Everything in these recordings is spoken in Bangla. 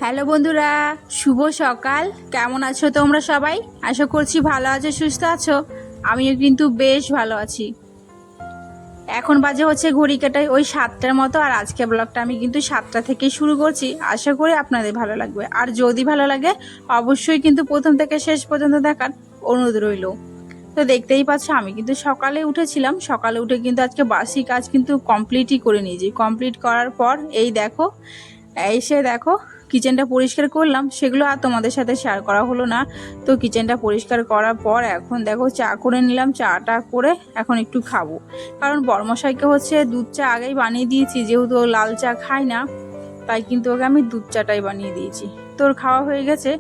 হ্যালো বন্ধুরা, শুভ সকাল। কেমন আছো তোমরা সবাই? আশা করছি ভালো আছো, সুস্থ আছো। আমিও কিন্তু বেশ ভালো আছি। এখন বাজে হচ্ছে ঘড়ি কাটায় ওই 7টার মতো। আর আজকে ব্লগটা আমি কিন্তু 7টা থেকে শুরু করছি। আশা করি আপনাদের ভালো লাগবে। আর যদি ভালো লাগে অবশ্যই কিন্তু প্রথম থেকে শেষ পর্যন্ত দেখার অনুরোধ রইল। তো দেখতেই পাচ্ছ আমি কিন্তু সকালে উঠেছিলাম। সকালে উঠে কিন্তু আজকে বাসি কাজ কিন্তু কমপ্লিটই করে নিয়েছি। কমপ্লিট করার পর এই দেখো, এসে দেখো কিচেনটা পরিষ্কার করলাম। সেগুলো আর তোমাদের সাথে শেয়ার করা হলো না। তো কিচেনটা পরিষ্কার করার পর এখন দেখো চা করে নিলাম। চাটা করে এখন একটু খাবো, কারণ বড়মশাইকে হচ্ছে দুধ চা আগেই বানিয়ে দিয়েছি, যেহেতু ও লাল চা খায় না, তাই কিন্তু ওকে আমি দুধ চাটাই বানিয়ে দিয়েছি। তোর খাওয়া হয়ে গেছে।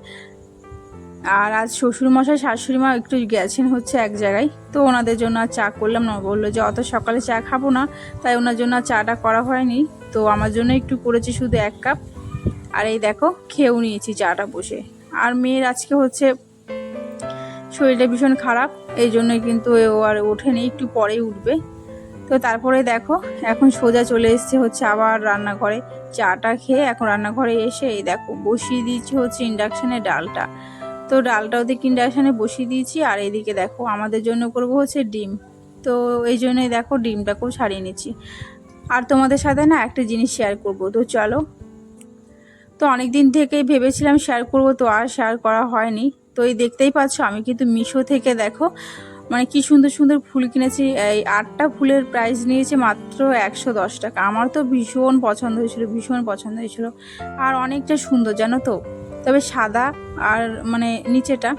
আর আজ শ্বশুরমশাই শাশুড়ি মা একটু গেছেন হচ্ছে এক জায়গায়, তো ওনাদের জন্য আর চা করলাম না। বললো যে অত সকালে চা খাবো না, তাই ওনার জন্য আর চাটা করা হয়নি। তো আমার জন্য একটু করেছি শুধু 1 কাপ। আর এই দেখো খেয়েও নিয়েছি চাটা বসে। আর মেয়ের আজকে হচ্ছে শরীরটা ভীষণ খারাপ, এই জন্যই কিন্তু ও আর ওঠেনি, একটু পরেই উঠবে। তো তারপরে দেখো এখন সোজা চলে এসছে হচ্ছে আবার রান্নাঘরে। চাটা খেয়ে এখন রান্নাঘরে এসে এই দেখো বসিয়ে দিয়েছি হচ্ছে ইন্ডাকশানে ডালটা। তো ডালটা ওদিকে ইন্ডাকশানে বসিয়ে দিয়েছি। আর এদিকে দেখো আমাদের জন্য করব হচ্ছে ডিম। তো এই জন্যই দেখো ডিমটাকেও ছাড়িয়ে নিচ্ছি। আর তোমাদের সাথে না একটা জিনিস শেয়ার করব, তো চলো। তো অনেক দিন থেকেই ভেবেছিলাম শেয়ার করব, তো আর শেয়ার করা হয়নি। তো এই দেখতেই পাচ্ছ আমি কিন্তু মিশো থেকে দেখো মানে কি সুন্দর সুন্দর ফুল কিনেছি। এই 8টা ফুলের প্রাইস নিয়েছে মাত্র 110 টাকা। আমার তো ভীষণ পছন্দ হয়েছিল, ভীষণ পছন্দ হয়েছিল। আর অনেকটা সুন্দর জানো তো, তবে সাদা আর মানে নিচেটা,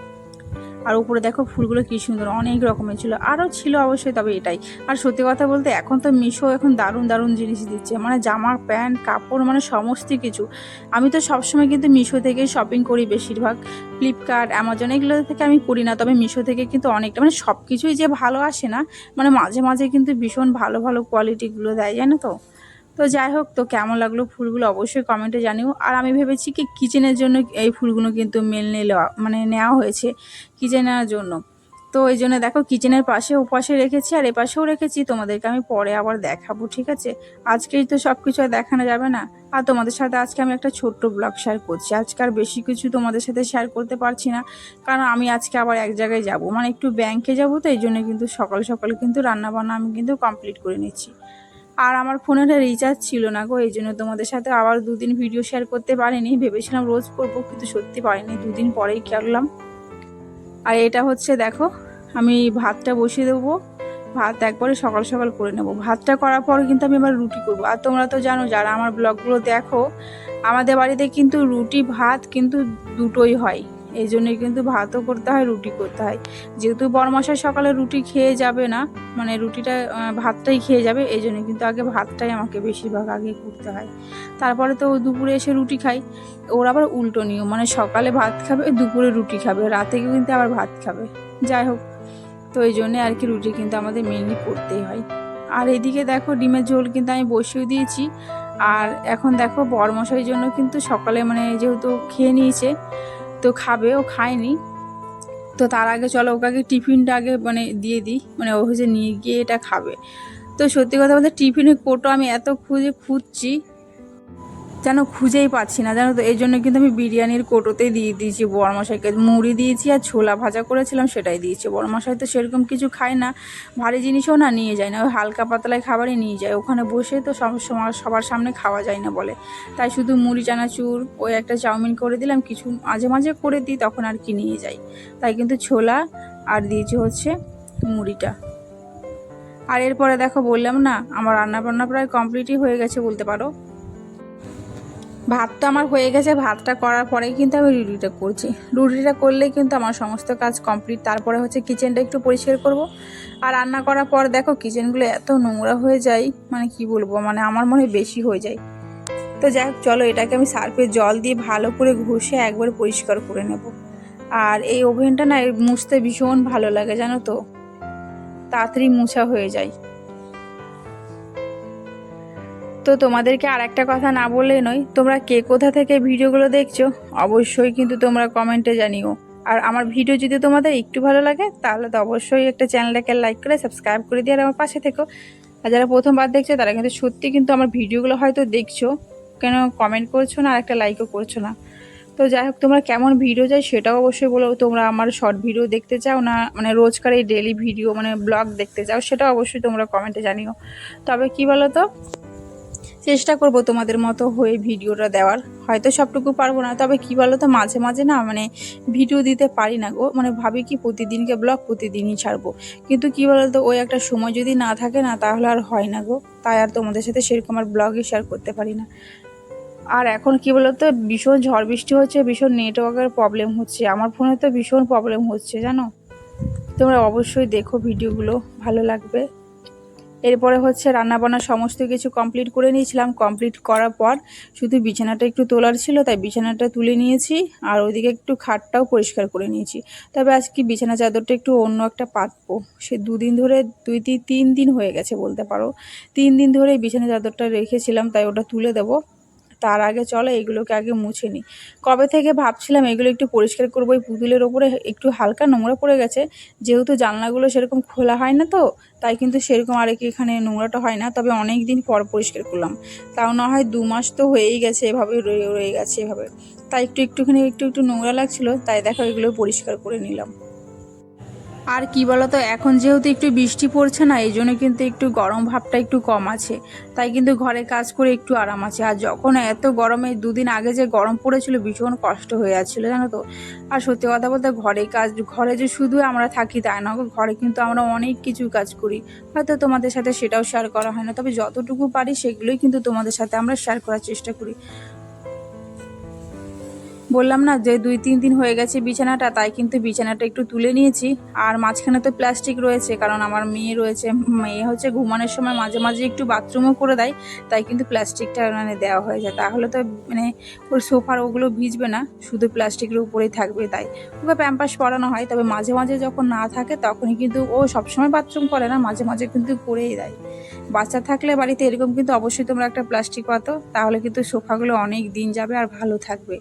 আর উপরে দেখো ফুলগুলো কি সুন্দর, অনেক রকমের ছিল, আরও ছিল অবশ্যই, তবে এটাই। আর সত্যি কথা বলতে এখন তো মিশো এখন দারুণ দারুণ জিনিস দিচ্ছে, মানে জামা প্যান্ট কাপড় মানে সমস্ত কিছু। আমি তো সবসময় কিন্তু মিশো থেকে শপিং করি বেশিরভাগ। ফ্লিপকার্ট অ্যামাজন এগুলো থেকে আমি করি না, তবে মিশো থেকে কিন্তু অনেকটা, মানে সব কিছুই যে ভালো আসে না, মানে মাঝে মাঝে কিন্তু ভীষণ ভালো ভালো কোয়ালিটিগুলো দেয়, জানো তো। তো যাই হোক, তো কেমন লাগলো ফুলগুলো অবশ্যই কমেন্টে জানিও। আর আমি ভেবেছি কি কিচেনের জন্য এই ফুলগুলো কিন্তু মেনলি নেওয়া হয়েছে কিচেনের জন্য। তো এই জন্য দেখো কিচেনের পাশে ওপাশে রেখেছি আর এপাশেও রেখেছি, তোমাদেরকে আমি পরে আবার দেখাবো, ঠিক আছে? আজকেই তো সব কিছু আর দেখানো যাবে না। আর তোমাদের সাথে আজকে আমি একটা ছোট্ট ব্লগ শেয়ার করছি। আজকে আর বেশি কিছু তোমাদের সাথে শেয়ার করতে পারছি না, কারণ আমি আজকে আবার এক জায়গায় যাব, মানে একটু ব্যাংকে যাব। তো এই জন্য কিন্তু সকাল সকাল কিন্তু রান্নাবান্না আমি কিন্তু কমপ্লিট করে নিচ্ছি। আর আমার ফোনের রিচার্জ ছিল না গো, এই জন্য তোমাদের সাথে আবার 2 দিন ভিডিও শেয়ার করতে পারিনি। ভেবেছিলাম রোজ করবো, কিন্তু সত্যি পারিনি, 2 দিন পরেই করলাম। আর এটা হচ্ছে দেখো আমি ভাতটা বসিয়ে দেবো। ভাত একবারে সকাল সকাল করে নেব। ভাতটা করার পর কিন্তু আমি আবার রুটি করব। আর তোমরা তো জানো যারা আমার ব্লগগুলো দেখো, আমাদের বাড়িতে কিন্তু রুটি ভাত কিন্তু দুটোই হয়। এই জন্যই কিন্তু ভাতও করতে হয়, রুটি করতে হয়। যেহেতু বড়মশাই সকালে রুটি খেয়ে যাবে না, মানে রুটিটা ভাতটাই খেয়ে যাবে, এই জন্য কিন্তু আগে ভাতটাই আমাকে বেশিরভাগ আগে করতে হয়। তারপরে তো দুপুরে এসে রুটি খাই। ওর আবার উল্টো নিয়ম, মানে সকালে ভাত খাবে, দুপুরে রুটি খাবে, রাতে কিন্তু আবার ভাত খাবে। যাই হোক, তো এই জন্যে আর কি রুটি কিন্তু আমাদের মেনলি করতেই হয়। আর এদিকে দেখো ডিমের ঝোল কিন্তু আমি বসিয়ে দিয়েছি। আর এখন দেখো বড়মশাইয়ের জন্য কিন্তু সকালে মানে যেহেতু খেয়ে নিয়েছে, তো খাবে, ও খায়নি। তো তার আগে চলো ওকে আগে টিফিনটা আগে মানে দিয়ে দিই, মানে ও হচ্ছে নিয়ে গিয়ে এটা খাবে। তো সত্যি কথা বলতে টিফিনের কোটো আমি এত খুঁজছি, যেন খুঁজেই পাচ্ছি না, জানো তো। এই জন্য কিন্তু আমি বিরিয়ানির কোটোতেই দিয়ে দিয়েছি বড়মশাইকে। মুড়ি দিয়েছি আর ছোলা ভাজা করেছিলাম সেটাই দিয়েছি। বড়মশাই তো সেরকম কিছু খায় না, ভারী জিনিসও না নিয়ে যায় না, ওই হালকা পাতলায় খাবারই নিয়ে যায়। ওখানে বসে তো সবার সামনে খাওয়া যায় না বলে, তাই শুধু মুড়ি চানাচুর ওই একটা চাউমিন করে দিলাম, কিছু মাঝে মাঝে করে দিই, তখন আর কি নিয়ে যাই। তাই কিন্তু ছোলা আর দিয়েছি হচ্ছে মুড়িটা। আর এরপরে দেখো বললাম না, আমার রান্নাবান্না প্রায় কমপ্লিটই হয়ে গেছে বলতে পারো। ভাতটা আমার হয়ে গেছে। ভাতটা করার পরেই কিন্তু আমি রুটিটা করছি। রুটিটা করলেই কিন্তু আমার সমস্ত কাজ কমপ্লিট। তারপরে হচ্ছে কিচেনটা একটু পরিষ্কার করব। আর রান্না করার পর দেখো কিচেনগুলো এত নোংরা হয়ে যায়, মানে কি বলবো, মানে আমার মনে হয় বেশি হয়ে যায়। তো যাই হোক চলো, এটাকে আমি সার্ফে জল দিয়ে ভালো করে ঘষে একবার পরিষ্কার করে নেব। আর এই ওভেনটা না মুছতে ভীষণ ভালো লাগে, জানো তো, তাড়াতাড়ি মোছা হয়ে যায়। তো তোমাদেরকে আর একটা কথা না বললেই নয়, তোমরা কে কোথা থেকে ভিডিওগুলো দেখছো অবশ্যই কিন্তু তোমরা কমেন্টে জানিও। আর আমার ভিডিও যদি তোমাদের একটু ভালো লাগে তাহলে তো অবশ্যই একটা চ্যানেলটাকে লাইক করে সাবস্ক্রাইব করে দিয়ে আর আমার পাশে থেকো। আর যারা প্রথমবার দেখছো তারা কিন্তু সত্যি কিন্তু আমার ভিডিওগুলো হয়তো দেখছো, কেন কমেন্ট করছো না আর একটা লাইকও করছো না। তো যাই হোক, তোমরা কেমন ভিডিও চাই সেটাও অবশ্যই বলো। তোমরা আমার শর্ট ভিডিও দেখতে চাও না মানে রোজকার এই ডেলি ভিডিও মানে ব্লগ দেখতে চাও, সেটা অবশ্যই তোমরা কমেন্টে জানিও। তবে কি বলো তো, চেষ্টা করব তোমাদের মতো হয়ে ভিডিওটা দেওয়ার। হয়তো সবটুকু পারবো না, তবে কি বলো তো, মাঝে মাঝে না মানে ভিডিও দিতে পারি না গো। মানে ভাবি কি প্রতিদিনকে ব্লগ প্রতিদিনই ছাড়বো, কিন্তু কি বলো তো, ওই একটা সময় যদি না থাকে না তাহলে আর হয় না গো। তাই আর তোমাদের সাথে সেরকম আর ব্লগই শেয়ার করতে পারি না। আর এখন কি বলতো, ভীষণ ঝড় বৃষ্টি হচ্ছে, ভীষণ নেটওয়ার্কের প্রবলেম হচ্ছে, আমার ফোনে তো ভীষণ প্রবলেম হচ্ছে জানো। তোমরা অবশ্যই দেখো ভিডিওগুলো, ভালো লাগবে। এরপরে হচ্ছে রান্নাবান্না সমস্ত কিছু কমপ্লিট করে নিয়েছিলাম। কমপ্লিট করার পর শুধু বিছানাটা একটু তোলার ছিল, তাই বিছানাটা তুলে নিয়েছি। আর ওইদিকে একটু খাটটাও পরিষ্কার করে নিয়েছি। তবে আজকে বিছানা চাদরটা একটু অন্য একটা পাতবো। সে 2 দিন ধরে 3 দিন হয়ে গেছে বলতে পারো। 3 দিন ধরে বিছানা চাদরটা রেখেছিলাম, তাই ওটা তুলে দেবো। তার আগে চলো এগুলোকে আগে মুছে নিই। কবে থেকে ভাবছিলাম এগুলো একটু পরিষ্কার করবো। এই পুতুলের ওপরে একটু হালকা নোংরা পড়ে গেছে, যেহেতু জানলাগুলো সেরকম খোলা হয় না, তো তাই কিন্তু সেরকম আর কি এখানে নোংরাটা হয় না। তবে অনেক দিন পর পরিষ্কার করলাম, তাও না হয় 2 মাস তো হয়েই গেছে, এভাবে রয়ে রয়ে গেছে এভাবে। তাই একটুখানি একটু নোংরা লাগছিল, তাই দেখো এগুলো পরিষ্কার করে নিলাম। আর কি বলতো, এখন যেহেতু একটু বৃষ্টি পড়ছে না, এই জন্য কিন্তু একটু গরম ভাবটা একটু কম আছে, তাই কিন্তু ঘরে কাজ করে একটু আরাম আছে। আর যখন এত গরমে 2 দিন আগে যে গরম পড়েছিল, ভীষণ কষ্ট হয়ে যাচ্ছিলো জানো তো। আর সত্যি কথা বলতে, ঘরে যে শুধু আমরা থাকি তাই না, ঘরে কিন্তু আমরা অনেক কিছু কাজ করি। হয়তো তোমাদের সাথে সেটাও শেয়ার করা হয় না, তবে যতটুকু পারি সেগুলোই কিন্তু তোমাদের সাথে আমরা শেয়ার করার চেষ্টা করি। বললাম না যে 2-3 দিন হয়ে গেছে বিছানাটা, তাই কিন্তু বিছানাটা একটু তুলে নিয়েছি। আর মাঝখানে তো প্লাস্টিক রয়েছে, কারণ আমার মেয়ে রয়েছে। মেয়ে হচ্ছে ঘুমানোর সময় মাঝে মাঝে একটু বাথরুমও করে দেয়, তাই কিন্তু প্লাস্টিকটা মানে দেওয়া হয়ে যায়। তাহলে তো মানে ওর সোফার ওগুলো ভিজবে না, শুধু প্লাস্টিকের উপরেই থাকবে। তাই ওকে প্যাম্পাস পরানো হয়। তবে মাঝে মাঝে যখন না থাকে তখনই কিন্তু ও সবসময় বাথরুম করে না, মাঝে মাঝে কিন্তু করেই দেয়। বাচ্চা থাকলে বাড়িতে এরকম কিন্তু অবশ্যই তোমরা একটা প্লাস্টিক পাতো, তাহলে কিন্তু সোফাগুলো অনেক দিন যাবে আর ভালো থাকবে।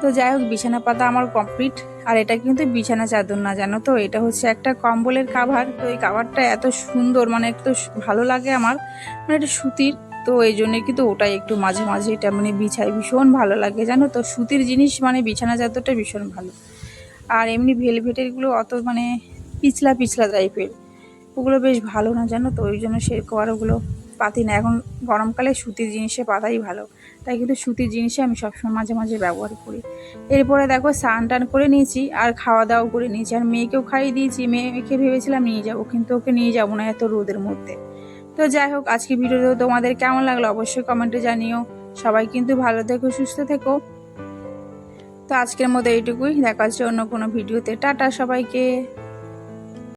তো যাই হোক, বিছানা পাতা আমার কমপ্লিট। আর এটা কিন্তু বিছানা চাদর না, জানো তো, এটা হচ্ছে একটা কম্বলের কাভার। তো এই কাভারটা এত সুন্দর, মানে একটু ভালো লাগে আমার, মানে এটা সুতির। তো এই জন্য কিন্তু ওটাই একটু মাঝে মাঝে এটা মানে বিছাই, ভীষণ ভালো লাগে জানো তো। সুতির জিনিস মানে বিছানা চাদরটা ভীষণ ভালো। আর এমনি ভেলভেটেরগুলো অত মানে পিছলা পিছলা টাইপের, ওগুলো বেশ ভালো না জানো তো। ওই জন্য সেরকম আর ওগুলো পাতি না। এখন গরমকালে সুতির জিনিসে পাতাই ভালো, তাই কিন্তু সুতির জিনিসে আমি সবসময় মাঝে মাঝে ব্যবহার করি। এরপরে দেখো স্নান টান করে নিয়েছি আর খাওয়া দাওয়া করে নিয়েছি, আর মেয়েকেও খাইয়ে দিয়েছি। মেয়েকে ভেবেছিলাম নিয়ে যাবো, কিন্তু ওকে নিয়ে যাবো না এত রোদের মধ্যে। তো যাই হোক, আজকে ভিডিওটা তোমাদের কেমন লাগলো অবশ্যই কমেন্টে জানিও। সবাই কিন্তু ভালো থেকো, সুস্থ থেকো। তো আজকের মতো এইটুকুই, দেখা হচ্ছে অন্য কোনো ভিডিওতে। টাটা সবাইকে।